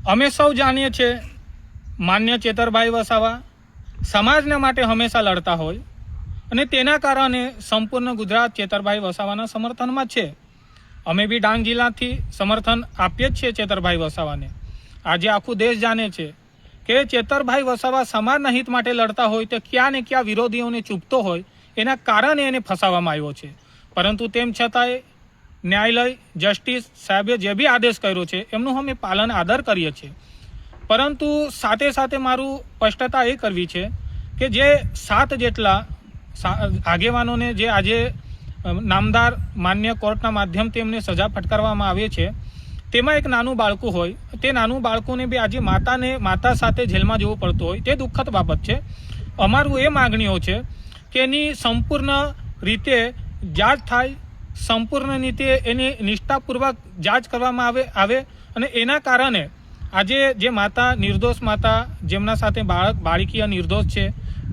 અમે સૌ જાણીએ છીએ માન્ય ચેતરભાઈ વસાવા સમાજના માટે હંમેશા લડતા હોય અને તેના કારણે સંપૂર્ણ ગુજરાત ચેતરભાઈ વસાવાના સમર્થનમાં છે। અમે બી ડાંગ જિલ્લાથી સમર્થન આપીએ જ છીએ ચેતરભાઈ વસાવાને। આજે આખું દેશ જાણે છે કે ચેતરભાઈ વસાવા સમાજના હિત માટે લડતા હોય તો ક્યાં ને ક્યાં વિરોધીઓને ચૂપતો હોય એના કારણે એને ફસાવવામાં આવ્યો છે। પરંતુ તેમ છતાંય ન્યાયાલય જસ્ટિસ સાહેબે જે બી આદેશ કર્યો છે એમનું અમે પાલન આદર કરીએ છીએ। પરંતુ સાથે સાથે મારું સ્પષ્ટતા એ કરવી છે કે જે 7 જેટલા આગેવાનોને જે આજે નામદાર માન્ય કોર્ટના માધ્યમથી એમને સજા ફટકારવામાં આવે છે તેમાં એક નાનું બાળકું હોય, તે નાનું બાળકોને બી આજે માતા સાથે જેલમાં જવું પડતું હોય તે દુઃખદ બાબત છે। અમારું એ માગણીઓ છે કે એની સંપૂર્ણ રીતે જાંચ થાય, સંપૂર્ણ રીતે એની નિષ્ઠાપૂર્વક જાંચ કરવામાં આવે અને એના કારણે આજે જે માતા નિર્દોષ માતા જેમના સાથે બાળકીય નિર્દોષ છે,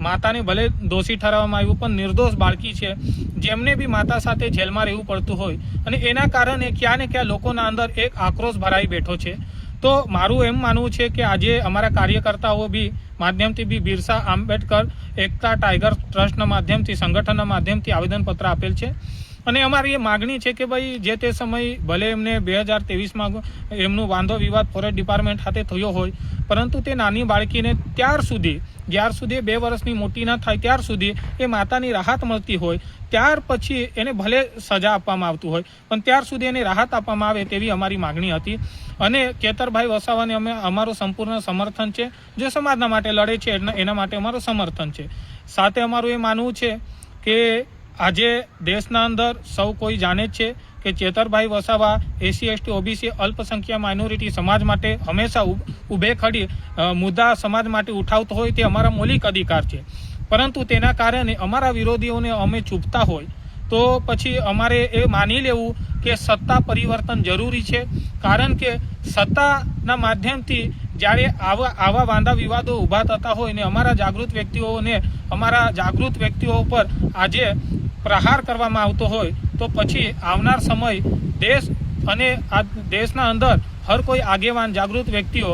માતાને ભલે દોષી ઠરાવવામાં આવ્યું પણ નિર્દોષ બાળકી છે જેમને બી માતા સાથે જેલમાં રહેવું પડતું હોય અને એના કારણે ક્યાં ને ક્યાં લોકોના અંદર એક આક્રોશ ભરાઈ બેઠો છે। તો મારું એમ માનવું છે કે આજે અમારા કાર્યકર્તાઓ બી માધ્યમથી બી બિરસા આંબેડકર એકતા ટાઈગર ટ્રસ્ટના માધ્યમથી સંગઠનના માધ્યમથી આવેદનપત્ર આપેલ છે અને અમારી એ માગણી છે કે ભાઈ જે તે સમય ભલે એમને 2023માં એમનું વાંધો વિવાદ ફોરેસ્ટ ડિપાર્ટમેન્ટ સાથે થયો હોય પરંતુ તે નાની બાળકીને જ્યાર સુધી 2 વર્ષની મોટી ના થાય ત્યાર સુધી એ માતાની રાહત મળતી હોય ત્યાર પછી એને ભલે સજા આપવામાં આવતું હોય પણ ત્યાર સુધી એને રાહત આપવામાં આવે તેવી અમારી માગણી હતી અને ચેતરભાઈ વસાવાને અમે અમારું સંપૂર્ણ સમર્થન છે। જે સમાજના માટે લડે છે એના માટે અમારું સમર્થન છે। સાથે અમારું એ માનવું છે કે આજે દેશના અંદર સૌ કોઈ જાણે જ છે કે Chaitarbhai Vasava SC ST OBC અલ્પસંખ્યા માઇનોરિટી સમાજ માટે હંમેશા ઊભે ખડી મુદ્દા સમાજ માટે ઉઠાવતો હોય તે અમારા મૌલિક અધિકાર છે। પરંતુ તેના કારણે અમારા વિરોધીઓને અમે ચૂપતા હોય તો પછી અમારે એ માની લેવું કે સત્તા પરિવર્તન જરૂરી છે। કારણ કે સત્તાના માધ્યમથી જ્યારે આવા વાંધા વિવાદો ઊભા થતા હોય ને અમારા જાગૃત વ્યક્તિઓ પર આજે પ્રહાર કરવામાં આવતો હોય તો પછી આવનાર સમય દેશ અને આ દેશના અંદર હર કોઈ આગેવાન જાગૃત વ્યક્તિઓ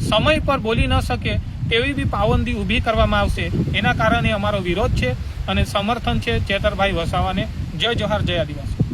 સમય પર બોલી ન શકે તેવી બી પાબંદી ઊભી કરવામાં આવશે। એના કારણે અમારો વિરોધ છે અને સમર્થન છે ચેતરભાઈ વસાવાને। જય જોહાર, જય આદિવાસી।